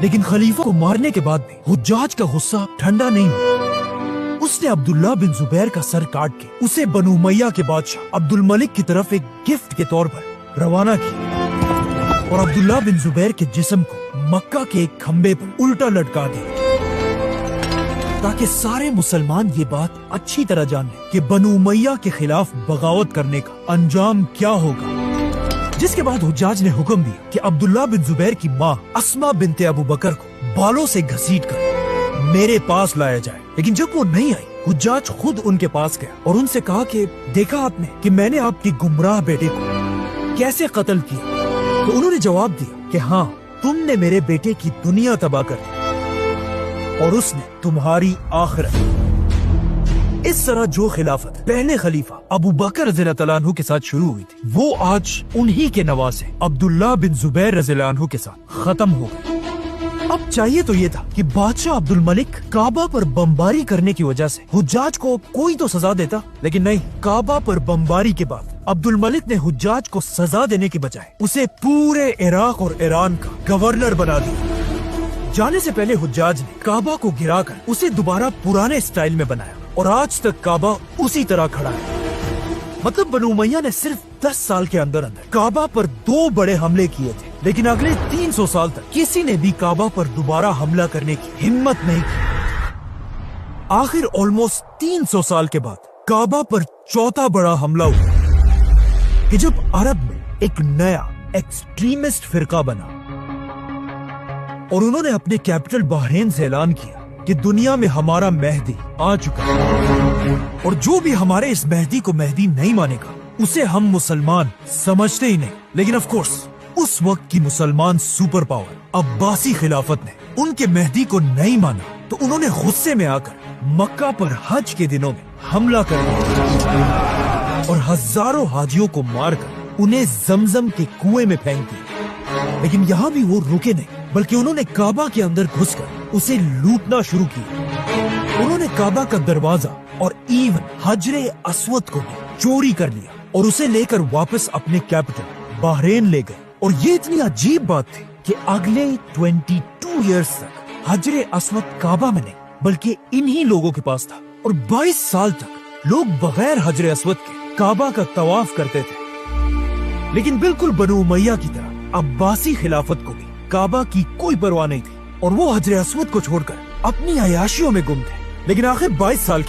لیکن خلیفہ کو مارنے کے بعد بھی حجاج کا غصہ ٹھنڈا نہیں ہوا۔ اس نے عبداللہ بن زبیر کا سر کاٹ کے اسے بنو امیہ کے بادشاہ عبد الملک کی طرف ایک گفٹ کے طور پر روانہ کیا اور عبداللہ بن زبیر کے جسم کو مکہ کے ایک کھمبے پر الٹا لٹکا دیا تاکہ سارے مسلمان یہ بات اچھی طرح جان لیں کہ بنو امیہ کے خلاف بغاوت کرنے کا انجام کیا ہوگا۔ جس کے بعد حجاج نے حکم دیا کہ عبداللہ بن زبیر کی ماں اسما بنت ابو بکر کو بالوں سے گھسیٹ کر میرے پاس لایا جائے، لیکن جب وہ نہیں آئی حجاج خود ان کے پاس گیا اور ان سے کہا کہ دیکھا آپ نے کہ میں نے آپ کی گمراہ بیٹے کو کیسے قتل کیا؟ تو انہوں نے جواب دیا کہ ہاں، تم نے میرے بیٹے کی دنیا تباہ کر دی اور اس نے تمہاری آخرت۔ اس طرح جو خلافت پہلے خلیفہ ابو بکر رضی اللہ تعالیٰ عنہ کے ساتھ شروع ہوئی تھی، وہ آج انہی کے نواسے عبداللہ بن زبیر رضی اللہ عنہ کے ساتھ ختم ہو گئی۔ اب چاہیے تو یہ تھا کہ بادشاہ عبد الملک کعبہ پر بمباری کرنے کی وجہ سے حجاج کو کوئی تو سزا دیتا، لیکن نہیں، کعبہ پر بمباری کے بعد عبد الملک نے حجاج کو سزا دینے کے بجائے اسے پورے عراق اور ایران کا گورنر بنا دیا۔ جانے سے پہلے حجاج نے کعبہ کو گرا کر اسے دوبارہ پرانے سٹائل میں بنایا اور آج تک کعبہ اسی طرح کھڑا ہے۔ مطلب بنو امیہ نے صرف 10 سال کے اندر کعبہ پر 2 بڑے حملے کیے تھے، لیکن اگلے 300 سال تک کسی نے بھی کعبہ پر دوبارہ حملہ کرنے کی ہمت نہیں کی۔ آخر آلموسٹ 300 سال کے بعد کعبہ پر 4تھا بڑا حملہ ہوا کہ جب عرب میں ایک نیا ایکسٹریمسٹ فرقہ بنا اور انہوں نے اپنے کیپٹل بحرین سے اعلان کیا کہ دنیا میں ہمارا مہدی آ چکا ہے اور جو بھی ہمارے اس مہدی کو مہدی نہیں مانے گا اسے ہم مسلمان سمجھتے ہی نہیں۔ لیکن آف کورس اس وقت کی مسلمان سپر پاور عباسی خلافت نے ان کے مہدی کو نہیں مانا، تو انہوں نے غصے میں آ کر مکہ پر حج کے دنوں میں حملہ کر دیا اور ہزاروں حاجیوں کو مار کر انہیں زمزم کے کنویں میں پھینک دیا۔ لیکن یہاں بھی وہ رکے نہیں، بلکہ انہوں نے کعبہ کے اندر گھس کر اسے لوٹنا شروع کیا۔ انہوں نے کعبہ کا دروازہ اور ایون حجر اسود کو بھی چوری کر لیا اور اسے لے کر واپس اپنے کیپٹل بحرین لے گئے۔ اور یہ اتنی عجیب بات تھی کہ اگلے 22 ایئرز تک حجر اسود کعبہ میں نہیں بلکہ انہی لوگوں کے پاس تھا، اور 22 سال تک لوگ بغیر حجر اسود کے کعبہ کا طواف کرتے تھے۔ لیکن بالکل بنو امیہ کی طرح عباسی خلافت کو بھی کعبہ کی کوئی پرواہ نہیں تھی اور وہ حجر اسود کو چھوڑ کر اپنی عیاشیوں میں گم تھے۔ لیکن آخر 22 سال کے